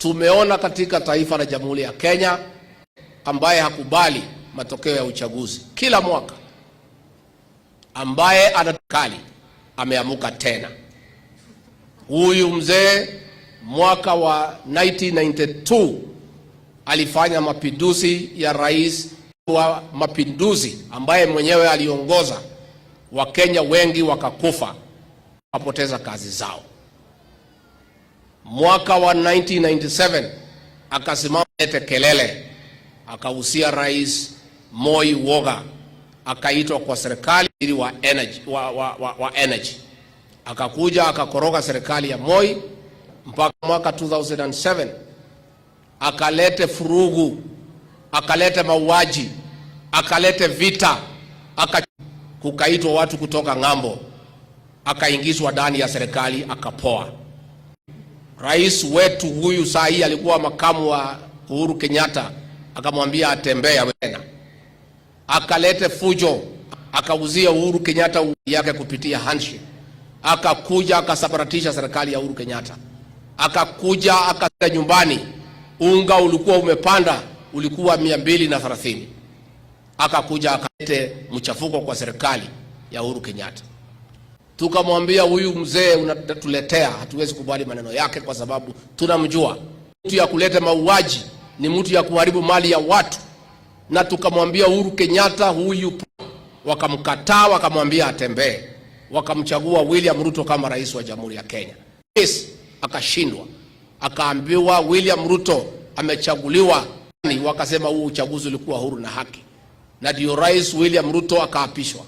Tumeona katika taifa la Jamhuri ya Kenya ambaye hakubali matokeo ya uchaguzi kila mwaka, ambaye anatakali ameamuka tena. Huyu mzee mwaka wa 1992 alifanya mapinduzi ya rais wa mapinduzi ambaye mwenyewe aliongoza. Wakenya wengi wakakufa, wapoteza kazi zao. Mwaka wa 1997 akasimama kelele, akahusia rais Moi woga, akaitwa kwa serikali ili wa energy. Akakuja akakoroga serikali ya Moi mpaka mwaka 2007 akalete furugu, akalete mauaji, akalete vita, kukaitwa watu kutoka ng'ambo, akaingizwa ndani ya serikali akapoa. Rais wetu huyu saa hii alikuwa makamu wa Uhuru Kenyatta, akamwambia atembee tena, akalete fujo, akauzia Uhuru Kenyatta yake kupitia handshake. Akakuja akasabaratisha serikali ya Uhuru Kenyatta, akakuja akata nyumbani, unga ulikuwa umepanda, ulikuwa 230. Akakuja akalete mchafuko kwa serikali ya Uhuru Kenyatta. Tukamwambia huyu mzee unatuletea, hatuwezi kubali maneno yake kwa sababu tunamjua. Mtu ya kuleta mauaji ni mtu ya kuharibu mali ya watu. Na tukamwambia Uhuru Kenyatta huyu, wakamkataa, wakamwambia atembee. Wakamchagua William Ruto kama rais wa Jamhuri ya Kenya. Yes, akashindwa. Akaambiwa William Ruto amechaguliwa, wakasema huu uchaguzi ulikuwa huru na haki. Na ndio rais William Ruto akaapishwa.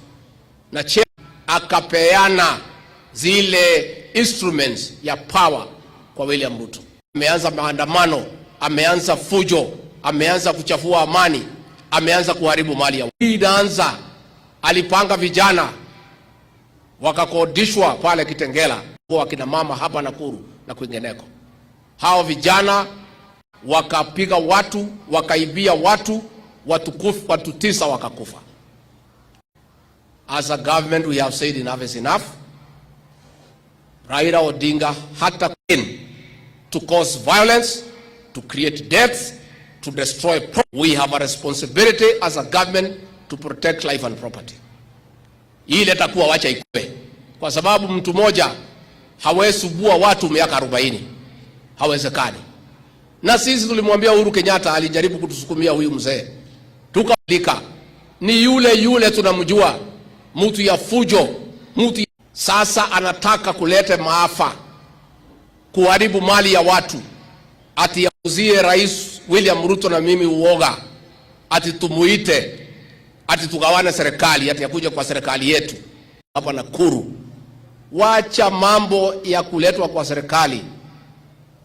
Na akapeana zile instruments ya power kwa William Ruto. Ameanza maandamano, ameanza fujo, ameanza kuchafua amani, ameanza kuharibu mali ya. Inaanza alipanga vijana wakakodishwa pale Kitengela kwa kina mama hapa Nakuru na kwingineko. Hao vijana wakapiga watu, wakaibia watu, watu 9 wakakufa. As a government, we have said enough is enough. Raila Odinga had to cause violence, to create deaths, to destroy property. We have a responsibility as a government to protect life and property. Ile takuwa wacha ikue. Kwa sababu mtu moja hawezi subua watu miaka 40. Hawezekani. Na sisi tulimwambia Uhuru Kenyatta, alijaribu kutusukumia huyu mzee. Tukalika. Ni yule tunamjua. Mtu ya fujo, sasa anataka kuleta maafa, kuharibu mali ya watu, ati yauzie rais William Ruto na mimi uoga, ati tumuite, ati tugawane serikali, ati yakuja kwa serikali yetu hapa Nakuru. Wacha mambo ya kuletwa kwa serikali,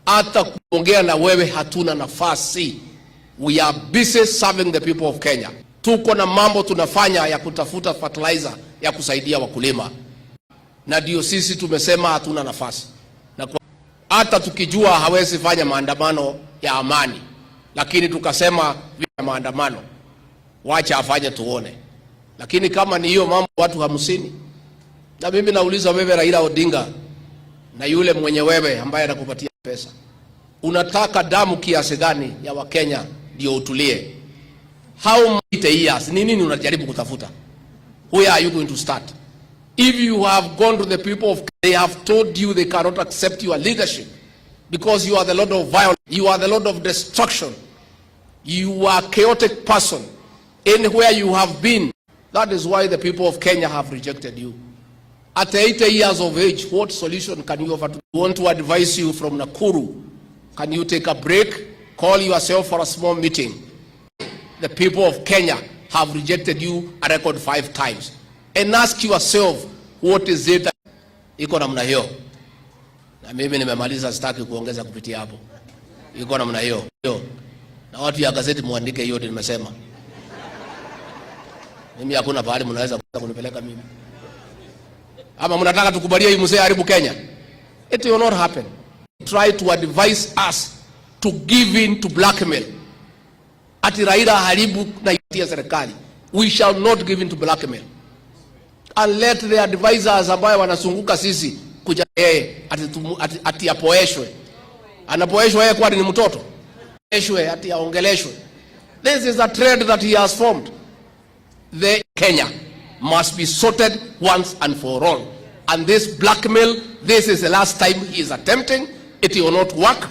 hata kuongea na wewe hatuna nafasi. We are busy serving the people of Kenya. Tuko na mambo tunafanya ya kutafuta fertilizer ya kusaidia wakulima. Na ndio sisi tumesema hatuna nafasi. Na hata tukijua hawezi fanya maandamano ya amani, lakini tukasema vya maandamano wacha afanye tuone. Lakini kama ni hiyo mambo watu 50, na mimi nauliza wewe Raila Odinga na yule mwenye wewe ambaye anakupatia pesa, unataka damu kiasi gani ya Wakenya ndio utulie? How many years? Nini unajaribu kutafuta? Where are you going to start? If you have gone to the people of, they have told you they cannot accept your leadership because you are the Lord of violence, you are the Lord of destruction, you are a chaotic person. Anywhere you have been, that is why the people of Kenya have rejected you. At 80 years of age, what solution can you offer? We want to advise you from Nakuru. Can you take a break? Call yourself for a small meeting. The people of Kenya have rejected you a record 5 times. And ask yourself, what is it? Iko namna hiyo. Na mimi nimemaliza, sitaki kuongeza kupitia hapo. Iko namna hiyo. Na watu ya gazeti muandike hiyo nimesema. Mimi hakuna pahali mnaweza kunipeleka mimi. Ama mnataka tukubalie hii mzee haribu Kenya? It will not happen. Try to advise us to give in to blackmail. Ati Raila haribu na itia serikali. We shall not give in to blackmail. And let the advisors ambao wanazunguka sisi kuja ati apoeshwe. Anapoeshwa yeye kwani ni mtoto? Eshwe ati aongeleshwe. This is a trade that he has formed. The Kenya must be sorted once and for all. And this blackmail, this is the last time he is attempting. It will not work.